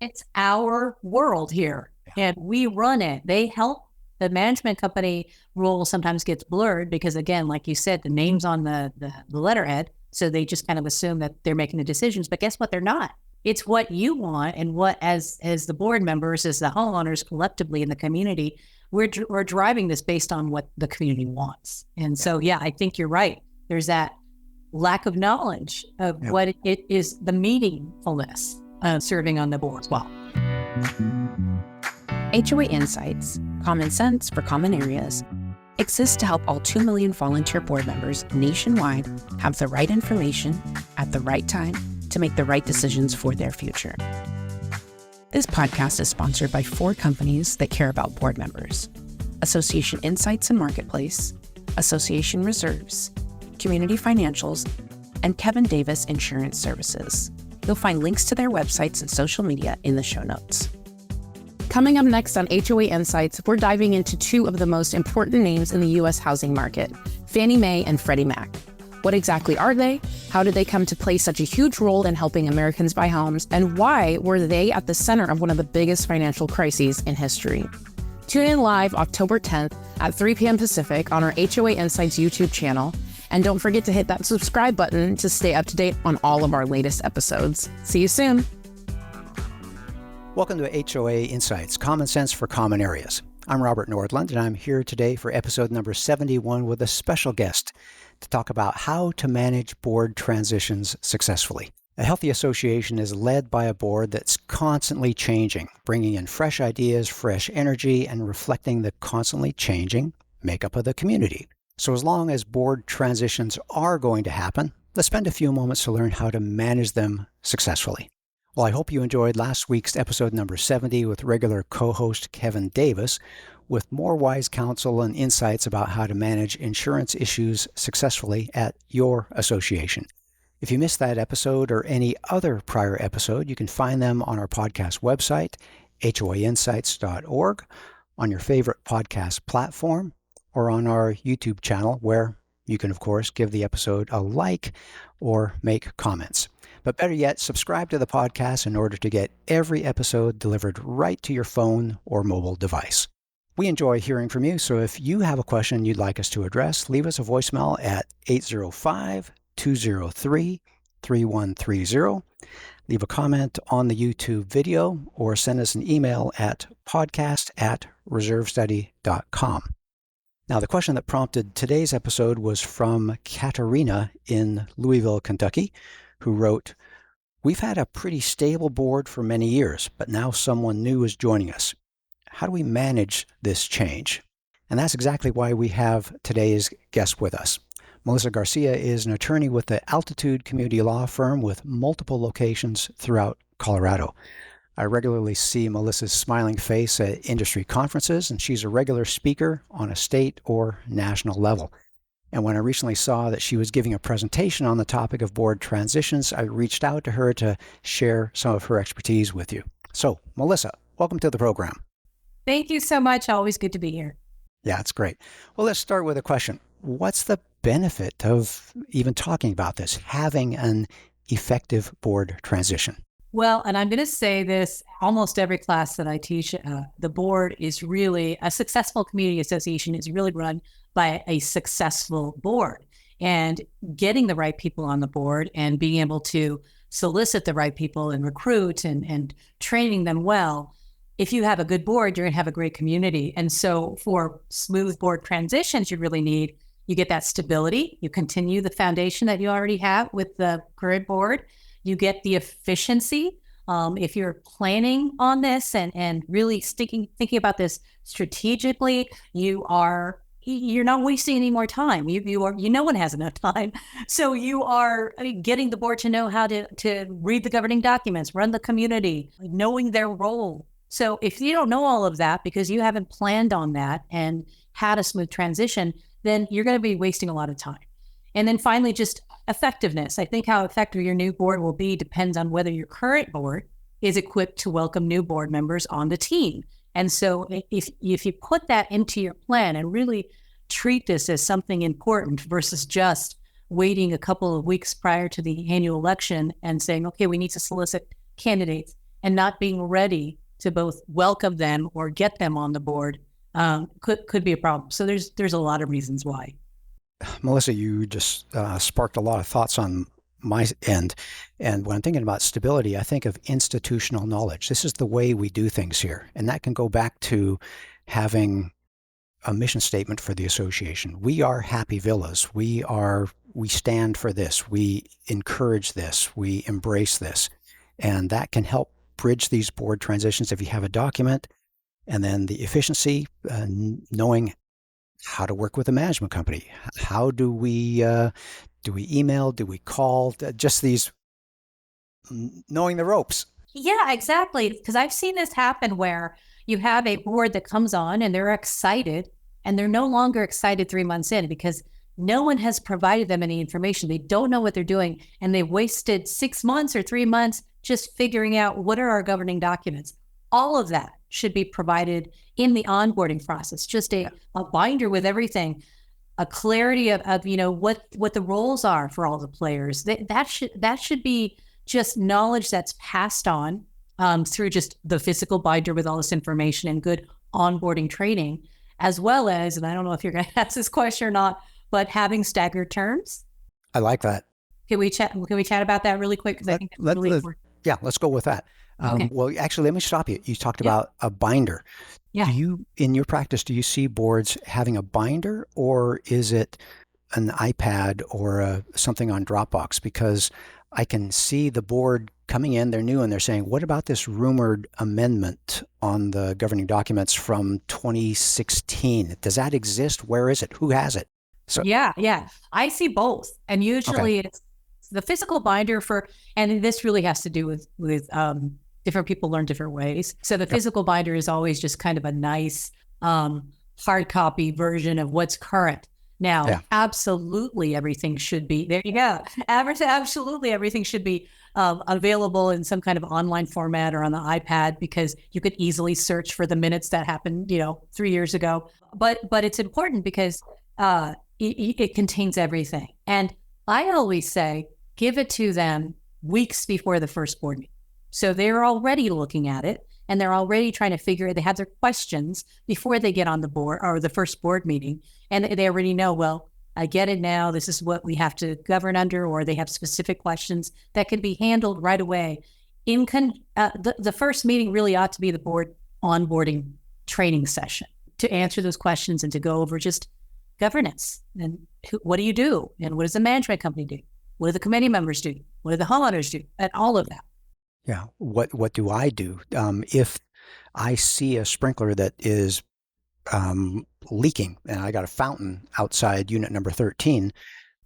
It's our world here, and we run it. They help. The management company role sometimes gets blurred because, again, like you said, the name's on the letterhead. So they just kind of assume that they're making the decisions. But guess what? They're not. It's what you want, and what, as the board members, as the homeowners collectively in the community, we're driving this based on what the community wants. And so, I think you're right. There's that lack of knowledge of what it is, the meaningfulness of serving on the board as well. HOA Insights, common sense for common areas, exists to help all 2 million volunteer board members nationwide have the right information at the right time to make the right decisions for their future. This podcast is sponsored by 4 companies that care about board members: Association Insights and Marketplace, Association Reserves, Community Financials, and Kevin Davis Insurance Services. You'll find links to their websites and social media in the show notes. Coming up next on HOA Insights, we're diving into 2 of the most important names in the U.S. housing market, Fannie Mae and Freddie Mac. What exactly are they? How did they come to play such a huge role in helping Americans buy homes? And why were they at the center of one of the biggest financial crises in history? Tune in live October 10th at 3 p.m. Pacific on our HOA Insights YouTube channel. And don't forget to hit that subscribe button to stay up to date on all of our latest episodes. See you soon. Welcome to HOA Insights, Common Sense for Common Areas. I'm Robert Nordlund, and I'm here today for episode number 71 with a special guest to talk about how to manage board transitions successfully. A healthy association is led by a board that's constantly changing, bringing in fresh ideas, fresh energy, and reflecting the constantly changing makeup of the community. So as long as board transitions are going to happen, let's spend a few moments to learn how to manage them successfully. Well, I hope you enjoyed last week's episode number 70 with regular co-host Kevin Davis, with more wise counsel and insights about how to manage insurance issues successfully at your association. If you missed that episode or any other prior episode, you can find them on our podcast website, hoainsights.org, on your favorite podcast platform, or on our YouTube channel, where you can, of course, give the episode a like or make comments. But better yet, subscribe to the podcast in order to get every episode delivered right to your phone or mobile device. We enjoy hearing from you, so if you have a question you'd like us to address, leave us a voicemail at 805-203-3130. Leave a comment on the YouTube video or send us an email at podcast@reservestudy.com. Now, the question that prompted today's episode was from Katerina in Louisville, Kentucky, who wrote, "We've had a pretty stable board for many years, but now someone new is joining us. How do we manage this change?" And that's exactly why we have today's guest with us. Melissa Garcia is an attorney with the Altitude Community Law Firm with multiple locations throughout Colorado. I regularly see Melissa's smiling face at industry conferences, and she's a regular speaker on a state or national level. And when I recently saw that she was giving a presentation on the topic of board transitions, I reached out to her to share some of her expertise with you. So, Melissa, welcome to the program. Thank you so much. Always good to be here. Yeah, it's great. Well, let's start with a question. What's the benefit of even talking about this, having an effective board transition? Well, and I'm going to say this, almost every class that I teach, the board is really, a successful community association is really run by a successful board. And getting the right people on the board and being able to solicit the right people and recruit and training them well. If you have a good board, you're going to have a great community. And so for smooth board transitions, you get that stability. You continue the foundation that you already have with the current board. You get the efficiency. If you're planning on this and really thinking about this strategically, you're not wasting any more time. No one has enough time. So you are getting the board to know how to read the governing documents, run the community, knowing their role. So if you don't know all of that because you haven't planned on that and had a smooth transition, then you're going to be wasting a lot of time. And then finally, just effectiveness. I think how effective your new board will be depends on whether your current board is equipped to welcome new board members on the team. And so if you put that into your plan and really treat this as something important versus just waiting a couple of weeks prior to the annual election and saying, okay, we need to solicit candidates and not being ready to both welcome them or get them on the board could be a problem. So there's a lot of reasons why. Melissa, you just sparked a lot of thoughts on my end. And when I'm thinking about stability, I think of institutional knowledge. This is the way we do things here. And that can go back to having a mission statement for the association. We are Happy Villas. We stand for this. We encourage this. We embrace this. And that can help bridge these board transitions if you have a document. And then the efficiency, knowing how to work with a management company. How do we email? Do we call? Just these knowing the ropes. Yeah, exactly. Because I've seen this happen where you have a board that comes on and they're excited, and they're no longer excited 3 months in because no one has provided them any information. They don't know what they're doing, and they wasted 6 months or 3 months just figuring out what are our governing documents. All of that should be provided in the onboarding process, just a binder with everything, a clarity of what the roles are for all the players. That should be just knowledge that's passed on through just the physical binder with all this information and good onboarding training, as well as, and I don't know if you're going to ask this question or not, but having staggered terms. I like that. Can we chat about that really quick? Because I think that's really important. Yeah, let's go with that. Okay. Well, actually, let me stop you. You talked about a binder. Yeah. In your practice, do you see boards having a binder, or is it an iPad or something on Dropbox? Because I can see the board coming in, they're new, and they're saying, what about this rumored amendment on the governing documents from 2016? Does that exist? Where is it? Who has it? So yeah. I see both. And usually it's the physical binder and this really has to do with different people learn different ways. So the physical binder is always just kind of a nice hard copy version of what's current. Now, absolutely everything should be, there you go. Absolutely everything should be available in some kind of online format or on the iPad, because you could easily search for the minutes that happened, 3 years ago. But it's important because it contains everything. And I always say, give it to them weeks before the first board meeting. So they're already looking at it, and they're already trying to figure it. They have their questions before they get on the board or the first board meeting. And they already know, well, I get it now. This is what we have to govern under, or they have specific questions that can be handled right away. The first meeting really ought to be the board onboarding training session to answer those questions and to go over just governance and what do you do? And what does the management company do? What do the committee members do? What do the homeowners do? And all of that. Yeah. What do I do? If I see a sprinkler that is leaking and I got a fountain outside unit number 13,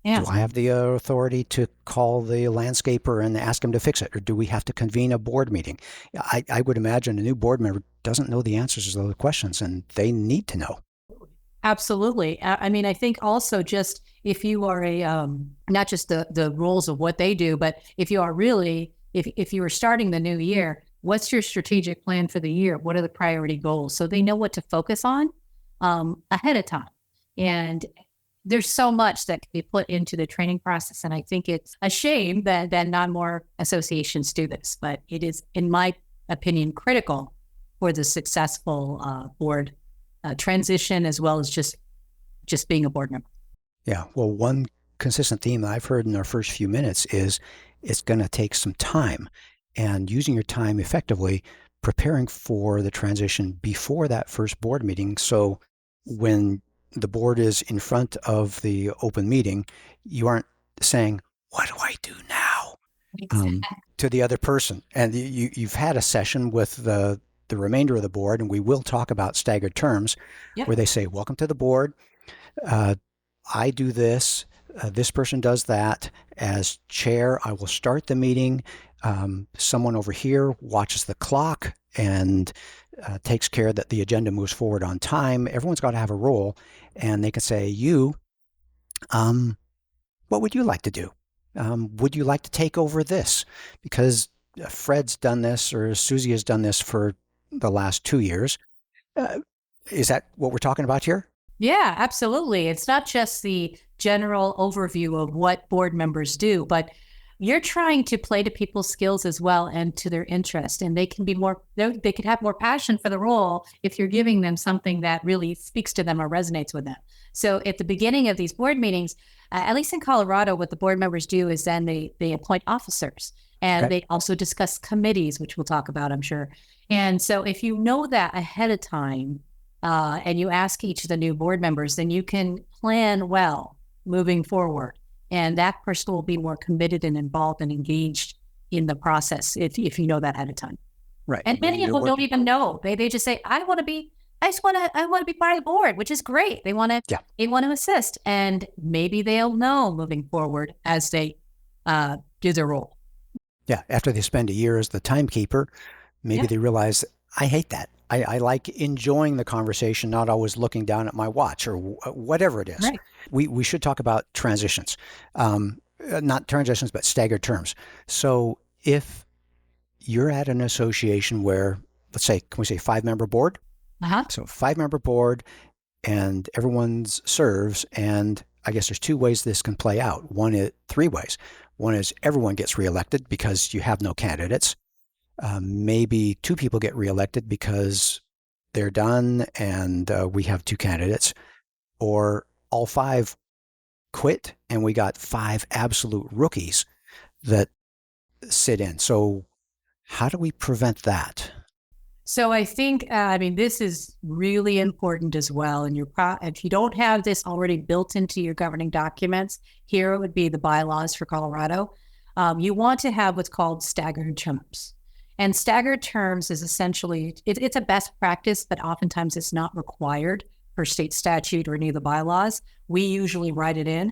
do I have the authority to call the landscaper and ask him to fix it? Or do we have to convene a board meeting? I would imagine a new board member doesn't know the answers to those questions, and they need to know. Absolutely. I mean, I think also just if you are not just the rules of what they do, but if you are really, if you are starting the new year, what's your strategic plan for the year? What are the priority goals? So they know what to focus on ahead of time. And there's so much that can be put into the training process. And I think it's a shame that not more associations do this, but it is, in my opinion, critical for the successful board transition, as well as just being a board member. Yeah. Well, one consistent theme that I've heard in our first few minutes is it's going to take some time, and using your time effectively, preparing for the transition before that first board meeting. So when the board is in front of the open meeting, you aren't saying, what do I do now? To the other person. And you've had a session with the remainder of the board, and we will talk about staggered terms, where they say, welcome to the board. I do this. This person does that. As chair, I will start the meeting. Someone over here watches the clock and takes care that the agenda moves forward on time. Everyone's got to have a role, and they can say, what would you like to do? Would you like to take over this? Because Fred's done this, or Susie has done this for the last 2 years. Is that what we're talking about here? Yeah, absolutely. It's not just the general overview of what board members do, but you're trying to play to people's skills as well and to their interest. And they can be they could have more passion for the role if you're giving them something that really speaks to them or resonates with them. So at the beginning of these board meetings, at least in Colorado, what the board members do is then they appoint officers, and they also discuss committees, which we'll talk about, I'm sure. And so if you know that ahead of time, and you ask each of the new board members, then you can plan well moving forward. And that person will be more committed and involved and engaged in the process if you know that ahead of time. Right. And many of them don't even know. They just say, I want to be part of the board, which is great. They want to assist. And maybe they'll know moving forward as they do their role. Yeah. After they spend a year as the timekeeper, maybe they realize, I hate that. I like enjoying the conversation, not always looking down at my watch or whatever it is. Right. We should talk about transitions, not transitions, but staggered terms. So if you're at an association where, let's say, can we say 5-member board? So 5-member board and everyone serves. And I guess there's 2 ways this can play out. 3 ways. One is everyone gets reelected because you have no candidates. Maybe 2 people get reelected because they're done and we have 2 candidates, or all 5 quit and we got 5 absolute rookies that sit in. So how do we prevent that? So I think, this is really important as well. And if you don't have this already built into your governing documents, here it would be the bylaws for Colorado. You want to have what's called staggered terms. And staggered terms is essentially, it's a best practice, but oftentimes it's not required for state statute or any of the bylaws. We usually write it in.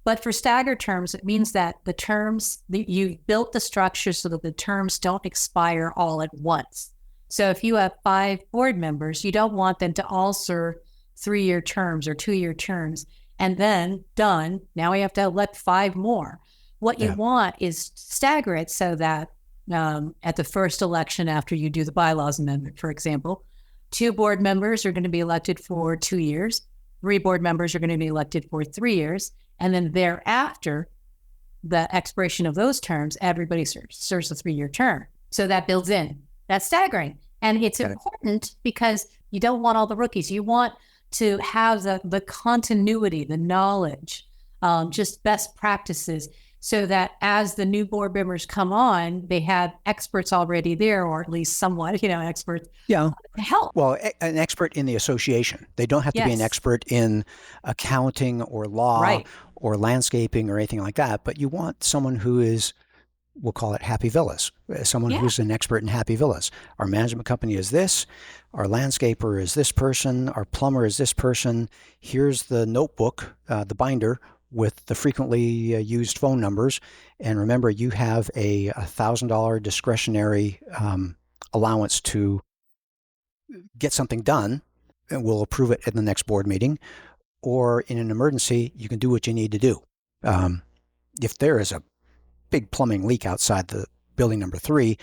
But for staggered terms, it means that the terms, you built the structure so that the terms don't expire all at once. So if you have 5 board members, you don't want them to all serve 3-year terms or 2-year terms and then done. Now we have to elect 5 more. What you want is stagger it so that at the first election after you do the bylaws amendment, for example, 2 board members are going to be elected for 2 years, 3 board members are going to be elected for 3 years, and then thereafter, the expiration of those terms, everybody serves a 3-year term. So that builds in. That's staggering. And it's important because you don't want all the rookies. You want to have the continuity, the knowledge, just best practices, so that as the new board members come on, they have experts already there, or at least somewhat, experts to help. Well, an expert in the association. They don't have to be an expert in accounting or law or landscaping or anything like that, but you want someone who is, we'll call it Happy Villas, someone who's an expert in Happy Villas. Our management company is this, our landscaper is this person, our plumber is this person. Here's the notebook, the binder, with the frequently used phone numbers. And remember, you have a $1,000 discretionary allowance to get something done, and we'll approve it at the next board meeting. Or in an emergency, you can do what you need to do. If there is a big plumbing leak outside the building number 3,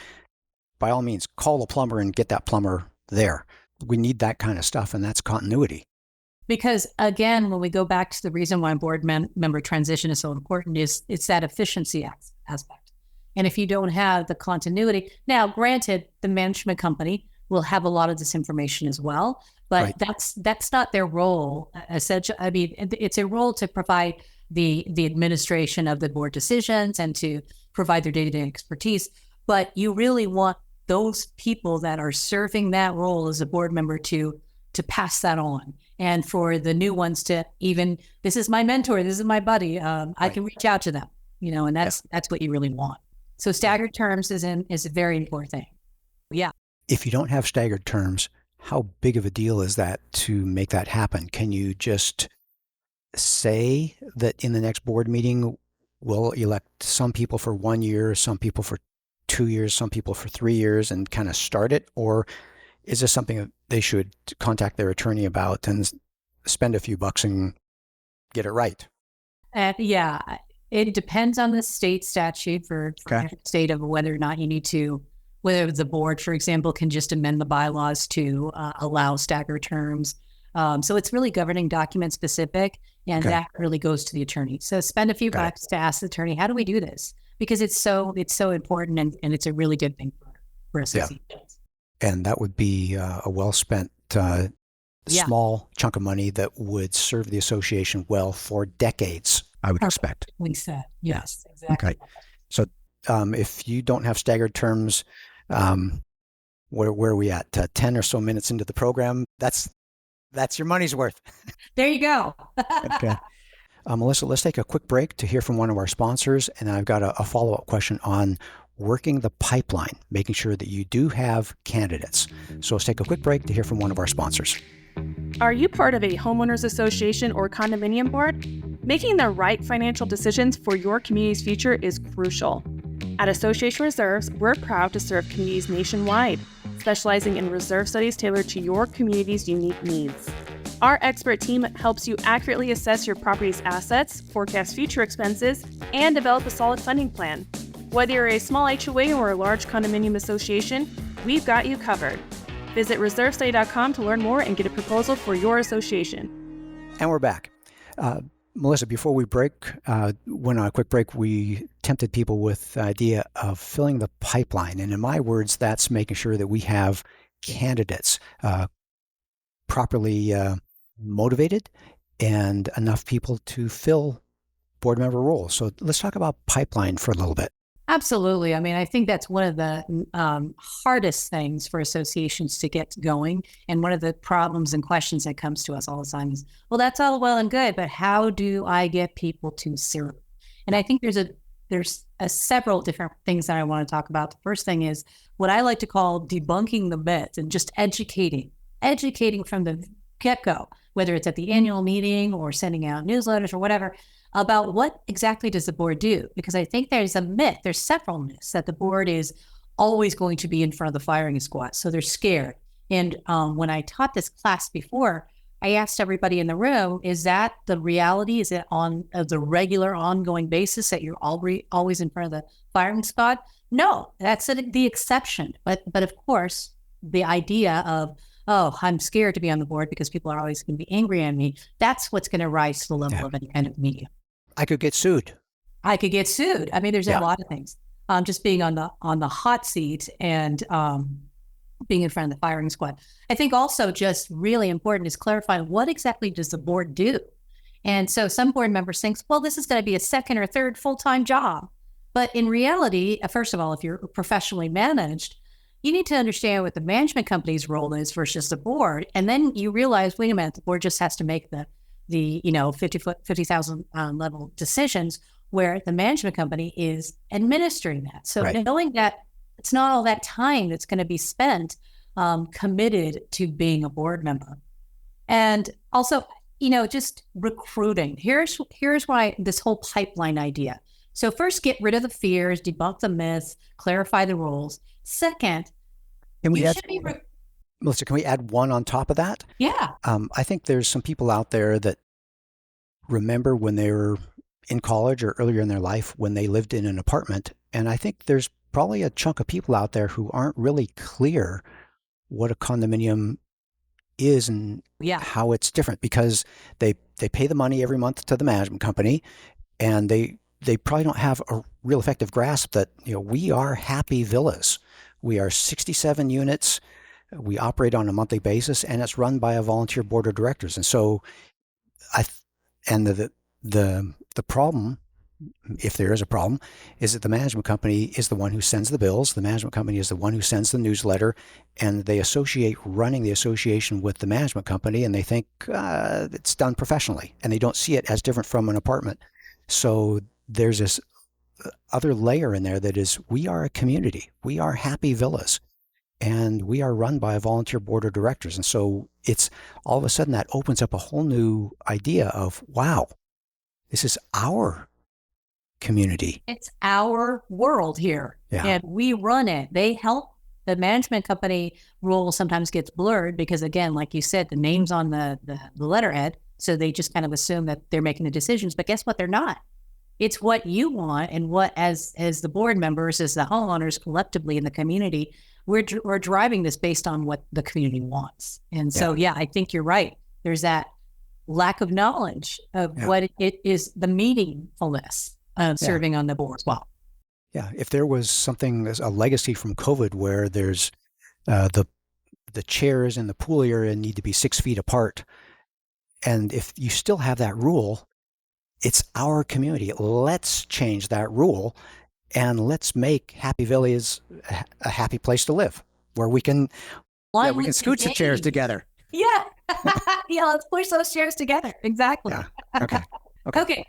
by all means, call the plumber and get that plumber there. We need that kind of stuff, and that's continuity. Because again, when we go back to the reason why board member transition is so important, is it's that efficiency aspect. And if you don't have the continuity, now granted, the management company will have a lot of this information as well, but that's not their role. Essentially, it's a role to provide the administration of the board decisions and to provide their day-to-day expertise. But you really want those people that are serving that role as a board member to pass that on. And for the new ones to even, this is my mentor, this is my buddy, I can reach out to them, and that's what you really want. So staggered terms is a very important thing. Yeah. If you don't have staggered terms, how big of a deal is that to make that happen? Can you just say that in the next board meeting, we'll elect some people for 1 year, some people for 2 years, some people for 3 years, and kind of start it? Or is this something that they should contact their attorney about and spend a few bucks and get it right? It depends on the state statute for every state of whether or not you need to, whether the board, for example, can just amend the bylaws to allow staggered terms. So it's really governing document specific, and that really goes to the attorney. So spend a few bucks to ask the attorney, how do we do this? because it's so important, and it's a really good thing for associations. And that would be a well-spent small chunk of money that would serve the association well for decades, I would expect. We said, yes, exactly. Okay. So if you don't have staggered terms, where are we at? 10 or so minutes into the program. That's your money's worth. There you go. Okay. Melissa, let's take a quick break to hear from one of our sponsors. And I've got a follow-up question on working the pipeline, making sure that you do have candidates. So let's take a quick break to hear from one of our sponsors. Are you part of a homeowners association or condominium board? Making the right financial decisions for your community's future is crucial. At Association Reserves, we're proud to serve communities nationwide, specializing in reserve studies tailored to your community's unique needs. Our expert team helps you accurately assess your property's assets, forecast future expenses, and develop a solid funding plan. Whether you're a small HOA or a large condominium association, we've got you covered. Visit reservestudy.com to learn more and get a proposal for your association. And we're back. Melissa, before we went on a quick break, we tempted people with the idea of filling the pipeline. And in my words, that's making sure that we have candidates properly motivated and enough people to fill board member roles. So let's talk about pipeline for a little bit. Absolutely. I mean, I think that's one of the hardest things for associations to get going. And one of the problems and questions that comes to us all the time is, well, that's all well and good, but how do I get people to serve? And I think there's several different things that I want to talk about. The first thing is what I like to call debunking the myth and just educating from the get-go, whether it's at the annual meeting or sending out newsletters or whatever, about what exactly does the board do? Because I think there's several myths that the board is always going to be in front of the firing squad. So they're scared. And when I taught this class before, I asked everybody in the room, is that the reality? Is it on the regular ongoing basis that you're always in front of the firing squad? No, that's the exception. But of course, the idea of, oh, I'm scared to be on the board because people are always going to be angry at me, that's what's going to rise to the level of any kind of media. I could get sued. I mean, there's a lot of things. Just being on the hot seat and being in front of the firing squad. I think also just really important is clarifying what exactly does the board do? And so some board members think, well, this is going to be a second or third full-time job. But in reality, first of all, if you're professionally managed, you need to understand what the management company's role is versus the board. And then you realize, wait a minute, the board just has to make the 50,000 level decisions where the management company is administering that. So knowing that it's not all that time that's going to be spent committed to being a board member. And also, just recruiting. Here's why this whole pipeline idea. So first, get rid of the fears, debunk the myths, clarify the rules. Second, Melissa, can we add one on top of that? Yeah. I think there's some people out there that remember when they were in college or earlier in their life when they lived in an apartment. And I think there's probably a chunk of people out there who aren't really clear what a condominium is and how it's different, because they pay the money every month to the management company, and they probably don't have a real effective grasp that, we are happy villas. We are 67 units. We operate on a monthly basis, and it's run by a volunteer board of directors. And so the problem, if there is a problem, is that the management company is the one who sends the bills. The management company is the one who sends the newsletter, and they associate running the association with the management company, and they think it's done professionally, and they don't see it as different from an apartment. So there's this other layer in there that is, we are a community. We are happy villas, and we are run by a volunteer board of directors. And so it's all of a sudden that opens up a whole new idea of, wow, this is our community. It's our world here, and we run it. They help. The management company role sometimes gets blurred because, again, like you said, the name's on the letterhead, so they just kind of assume that they're making the decisions. But guess what? They're not. It's what you want, and what, as the board members, as the homeowners collectively in the community, we're driving this based on what the community wants. And so, I think you're right. There's that lack of knowledge of what it is, the meaningfulness of serving on the board as well. Yeah. If there was something, a legacy from COVID where there's the chairs in the pool area need to be 6 feet apart, and if you still have that rule, it's our community. Let's change that rule and let's make Happy Valley a happy place to live, where we can scooch the chairs together. Yeah. Yeah, let's push those chairs together. Exactly. Yeah. Okay. Okay.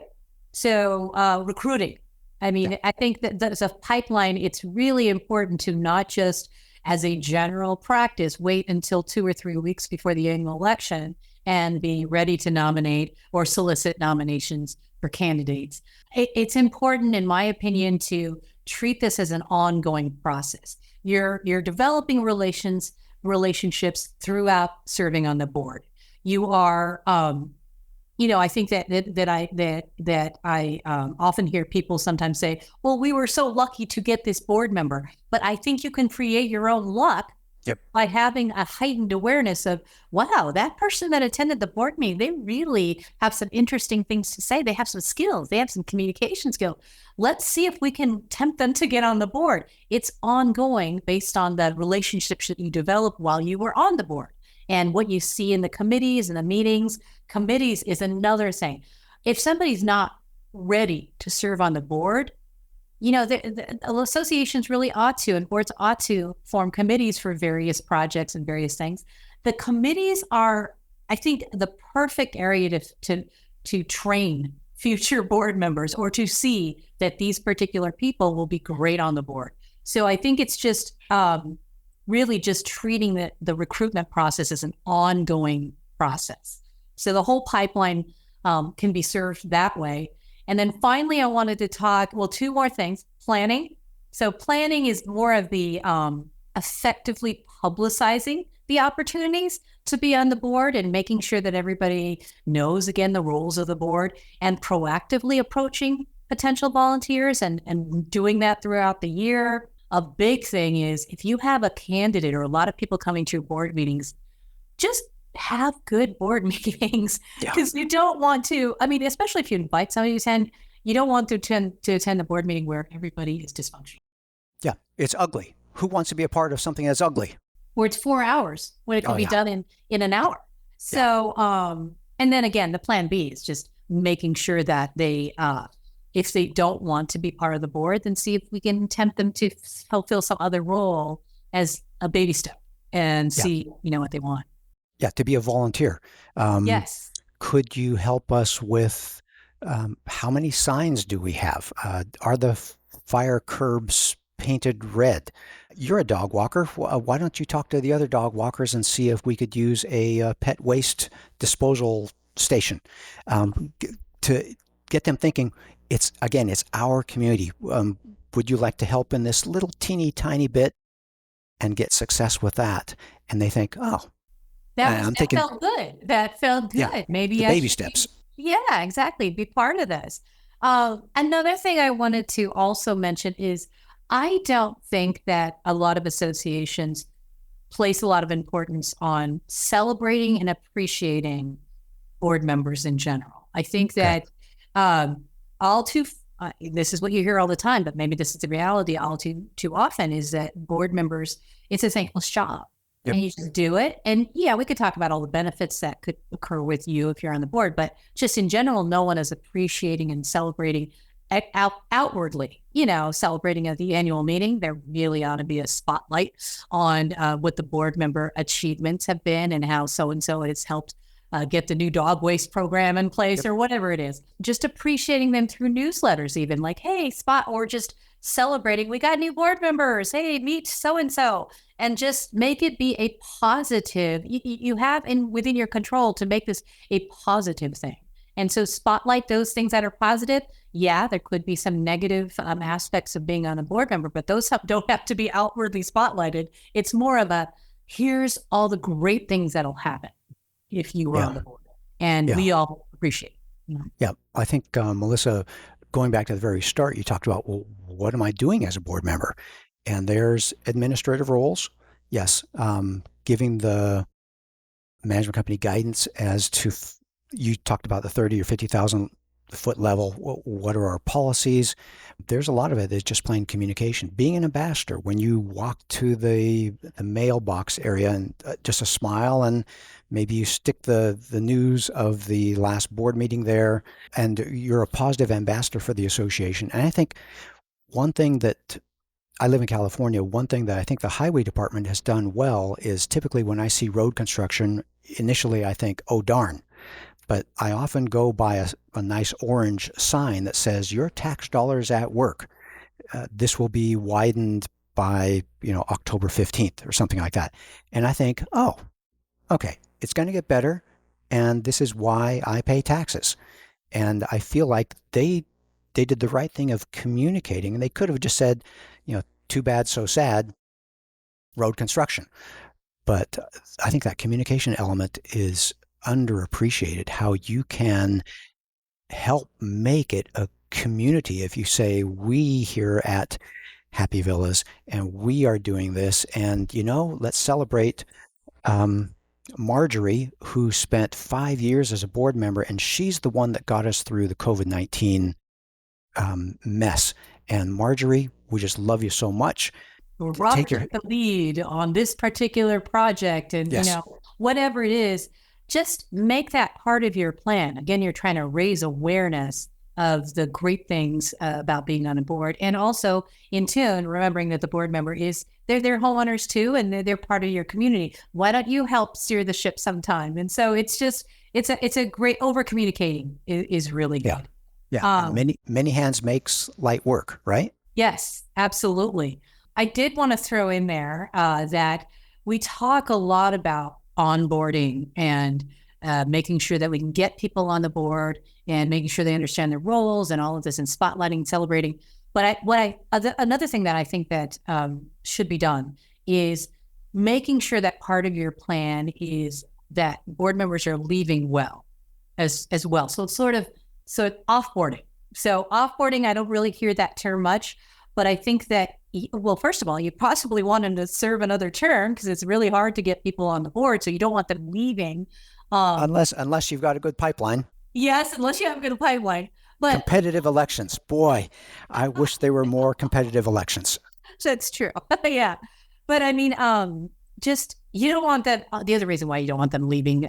So recruiting. I mean, I think that as a pipeline, it's really important to not just as a general practice, wait until 2 or 3 weeks before the annual election and be ready to nominate or solicit nominations for candidates. It's important, in my opinion, to treat this as an ongoing process. You're developing relationships throughout serving on the board. You are, I think that I often hear people sometimes say, "Well, we were so lucky to get this board member," but I think you can create your own luck by having a heightened awareness of, wow, that person that attended the board meeting, they really have some interesting things to say. They have some skills. They have some communication skills. Let's see if we can tempt them to get on the board. It's ongoing based on the relationships that you develop while you were on the board. And what you see in the committees and the meetings. Committees is another thing. If somebody's not ready to serve on the board, the associations really ought to, and boards ought to form committees for various projects and various things. The committees are, I think, the perfect area to train future board members or to see that these particular people will be great on the board. So I think it's just really just treating the recruitment process as an ongoing process. So the whole pipeline can be served that way. And then finally, I wanted to talk, 2 more things. Planning. So planning is more of the effectively publicizing the opportunities to be on the board and making sure that everybody knows, again, the roles of the board and proactively approaching potential volunteers and doing that throughout the year. A big thing is if you have a candidate or a lot of people coming to your board meetings, just have good board meetings because you don't want to, especially if you invite somebody to attend, you don't want to attend a board meeting where everybody is dysfunctional. Yeah, it's ugly. Who wants to be a part of something that's ugly? Where it's 4 hours when it can be done in an hour. So, and then again, the plan B is just making sure that they, if they don't want to be part of the board, then see if we can tempt them to fulfill some other role as a baby step and see, what they want. Yeah, to be a volunteer. Yes. Could you help us with how many signs do we have? Are the fire curbs painted red? You're a dog walker. Why don't you talk to the other dog walkers and see if we could use a pet waste disposal station to get them thinking, it's our community. Would you like to help in this little teeny tiny bit and get success with that? And they think, oh, that felt good. That felt good. Yeah, maybe baby steps. Yeah, exactly. Be part of this. Another thing I wanted to also mention is I don't think that a lot of associations place a lot of importance on celebrating and appreciating board members in general. I think that this is what you hear all the time, but maybe this is the reality all too often is that board members, it's a thankless job. Yep. And you just do it. And we could talk about all the benefits that could occur with you if you're on the board, but just in general, no one is appreciating and celebrating outwardly, celebrating at the annual meeting. There really ought to be a spotlight on what the board member achievements have been and how so-and-so has helped get the new dog waste program in place or whatever it is. Just appreciating them through newsletters, even like, hey, or just celebrating, we got new board members. Hey, meet so-and-so. And just make it be a positive. You have within your control to make this a positive thing. And so spotlight those things that are positive. Yeah, there could be some negative aspects of being on a board member, but those don't have to be outwardly spotlighted. It's more of here's all the great things that'll happen if you were on the board. And we all appreciate it. Yeah, I think, Melissa, going back to the very start, you talked about, well, what am I doing as a board member? And there's administrative roles. Yes. Giving the management company guidance as to, you talked about the 30 or 50,000 foot level. What are our policies? There's a lot of it that's just plain communication. Being an ambassador, when you walk to the mailbox area and just a smile, and maybe you stick the news of the last board meeting there, and you're a positive ambassador for the association. And I think one thing that I live in California, one thing that I think the highway department has done well is typically when I see road construction, initially I think, oh darn. But I often go by a nice orange sign that says, your tax dollars at work. This will be widened by, October 15th or something like that. And I think, oh, okay, it's going to get better. And this is why I pay taxes. And I feel like they did the right thing of communicating. And they could have just said, too bad, so sad, road construction. But I think that communication element is underappreciated, how you can help make it a community. If you say, we here at Happy Villas, and we are doing this, and let's celebrate Marjorie, who spent 5 years as a board member, and she's the one that got us through the COVID-19 mess. And Marjorie, we just love you so much. Robert took the lead on this particular project, and yes. Whatever it is, just make that part of your plan. Again, you're trying to raise awareness of the great things about being on a board, and also in tune, remembering that the board member they're homeowners too, and they're part of your community. Why don't you help steer the ship sometime? And so it's a great over communicating is really good. Yeah. Many hands makes light work, right? Yes, absolutely. I did want to throw in there that we talk a lot about onboarding and making sure that we can get people on the board and making sure they understand their roles and all of this, and spotlighting and celebrating. But another thing that I think that should be done is making sure that part of your plan is that board members are leaving well as well. So it's offboarding. So offboarding, I don't really hear that term much, but I think that, well, first of all, you possibly want them to serve another term because it's really hard to get people on the board. So you don't want them leaving. Unless you've got a good pipeline. Yes, unless you have a good pipeline. But competitive elections. Boy, I wish there were more competitive elections. That's true. Yeah. But I mean, just, you don't want that. The other reason why you don't want them leaving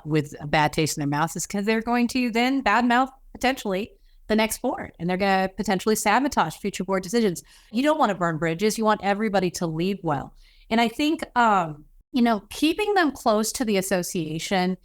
with a bad taste in their mouth is because they're going to then badmouth potentially the next board, and they're going to potentially sabotage future board decisions. You don't want to burn bridges. You want everybody to leave well. And I think, keeping them close to the association,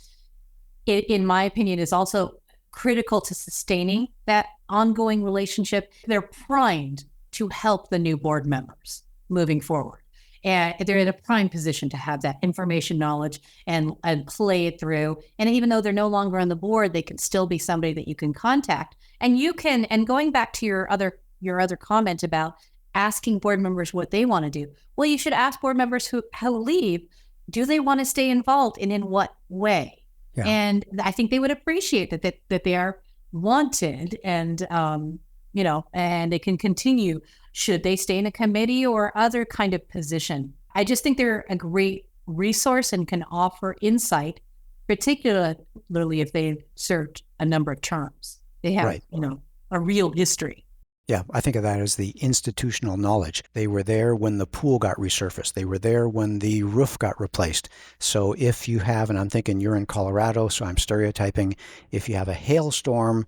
in my opinion, is also critical to sustaining that ongoing relationship. They're primed to help the new board members moving forward. And they're in a prime position to have that information, knowledge, and play it through. And even though they're no longer on the board, they can still be somebody that you can contact. And you can, and going back to your other comment about asking board members what they want to do. Well, you should ask board members who leave, do they want to stay involved, and in what way? Yeah. And I think they would appreciate that they are wanted, and and they can continue should they stay in a committee or other kind of position. I just think they're a great resource and can offer insight, particularly if they've served a number of terms. They have, right, a real history. Yeah, I think of that as the institutional knowledge. They were there when the pool got resurfaced. They were there when the roof got replaced. So if you have, and I'm thinking you're in Colorado, so I'm stereotyping, if you have a hailstorm,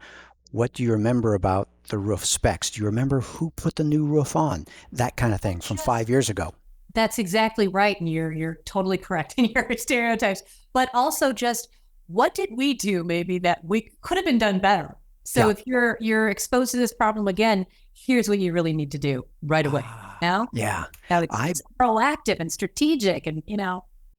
what do you remember about the roof specs? Do you remember who put the new roof on? That kind of thing from 5 years ago. That's exactly right. And you're totally correct in your stereotypes. But also just, what did we do maybe that we could have been done better? So if you're exposed to this problem again, here's what you really need to do right away. Now? Yeah. It's proactive and strategic and,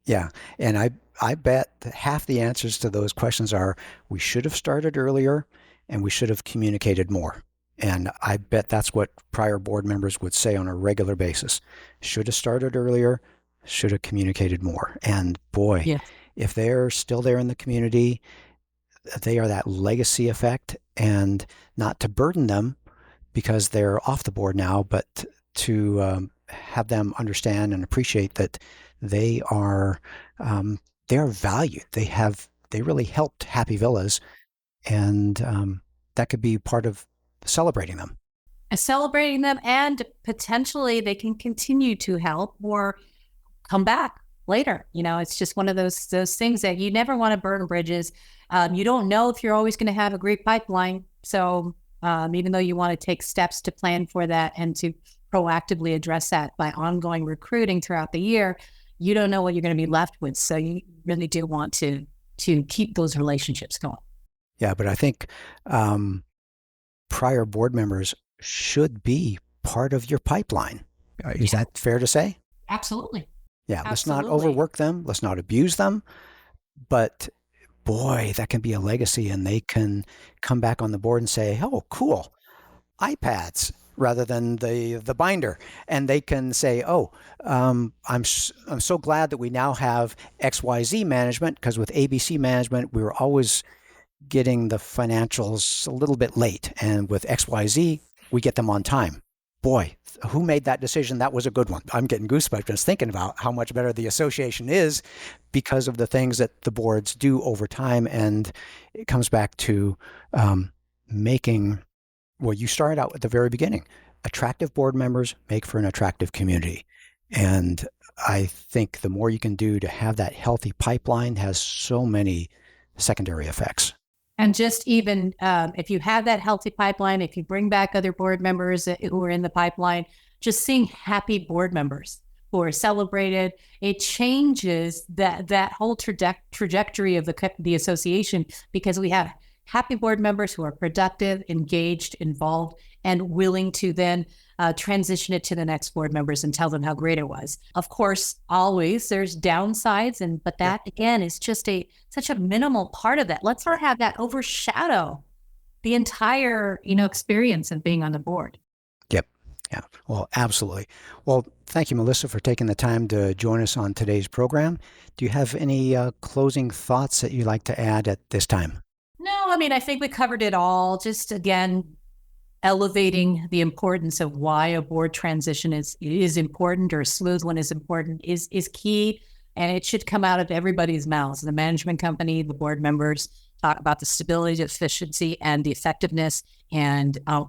Yeah. And I bet that half the answers to those questions are, we should have started earlier and we should have communicated more. And I bet that's what prior board members would say on a regular basis. Should have started earlier, should have communicated more. And boy, if they're still there in the community, they are that legacy effect, and not to burden them because they're off the board now, but to have them understand and appreciate that they are valued. They really helped Happy Villas, and that could be part of celebrating them. Celebrating them, and potentially they can continue to help or come back later. It's just one of those things that you never want to burn bridges. You don't know if you're always going to have a great pipeline. So even though you want to take steps to plan for that and to proactively address that by ongoing recruiting throughout the year, you don't know what you're going to be left with. So you really do want to keep those relationships going. Yeah, but I think prior board members should be part of your pipeline. Is that fair to say? Absolutely. Yeah, let's not overwork them. Let's not abuse them. But boy, that can be a legacy, and they can come back on the board and say, oh, cool, iPads rather than the binder. And they can say, oh, I'm so glad that we now have XYZ management, because with ABC management, we were always getting the financials a little bit late. And with XYZ, we get them on time. Boy, who made that decision? That was a good one. I'm getting goosebumps just thinking about how much better the association is because of the things that the boards do over time. And it comes back to making, well, you started out at the very beginning. Attractive board members make for an attractive community. And I think the more you can do to have that healthy pipeline has so many secondary effects. And just even if you have that healthy pipeline, if you bring back other board members who are in the pipeline, just seeing happy board members who are celebrated, it changes that whole trajectory of the association, because we have happy board members who are productive, engaged, involved, and willing to then transition it to the next board members and tell them how great it was. Of course, always there's downsides, but that again is just such a minimal part of that. Let's not have that overshadow the entire experience of being on the board. Yep. Yeah. Well, absolutely. Well, thank you, Melissa, for taking the time to join us on today's program. Do you have any closing thoughts that you'd like to add at this time? No, I think we covered it all. Just again, elevating the importance of why a board transition is important, or a smooth one is important, is key. And it should come out of everybody's mouths. The management company, the board members talk about the stability, the efficiency, and the effectiveness, and a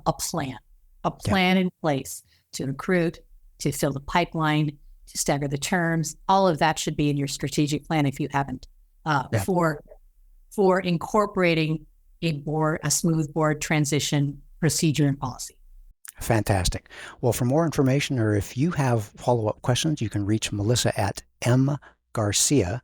plan in place to recruit, to fill the pipeline, to stagger the terms. All of that should be in your strategic plan if you haven't, for incorporating a smooth board transition procedure and policy. Fantastic. Well, for more information, or if you have follow-up questions, you can reach Melissa at mgarcia,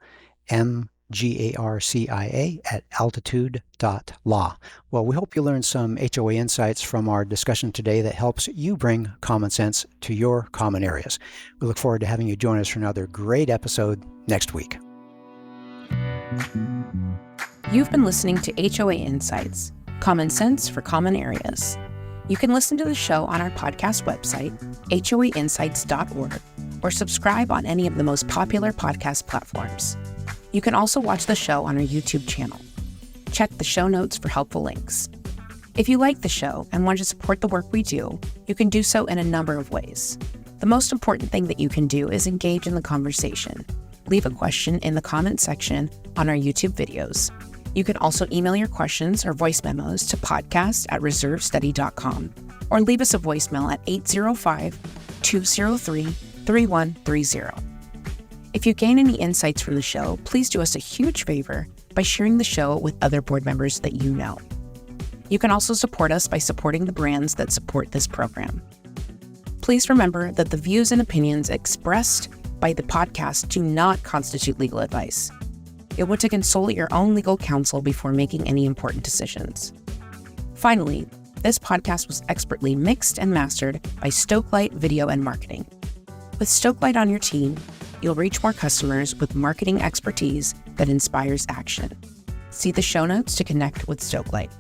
MGARCIA, at altitude.law. Well, we hope you learned some HOA insights from our discussion today that helps you bring common sense to your common areas. We look forward to having you join us for another great episode next week. You've been listening to HOA Insights, Common Sense for Common Areas. You can listen to the show on our podcast website, hoainsights.org, or subscribe on any of the most popular podcast platforms. You can also watch the show on our YouTube channel. Check the show notes for helpful links. If you like the show and want to support the work we do, you can do so in a number of ways. The most important thing that you can do is engage in the conversation. Leave a question in the comment section on our YouTube videos. You can also email your questions or voice memos to podcast@reservestudy.com, or leave us a voicemail at 805-203-3130. If you gain any insights from the show, please do us a huge favor by sharing the show with other board members that you know. You can also support us by supporting the brands that support this program. Please remember that the views and opinions expressed by the podcast do not constitute legal advice. You'll want to consult your own legal counsel before making any important decisions. Finally, this podcast was expertly mixed and mastered by Stokelight Video and Marketing. With Stokelight on your team, you'll reach more customers with marketing expertise that inspires action. See the show notes to connect with Stokelight.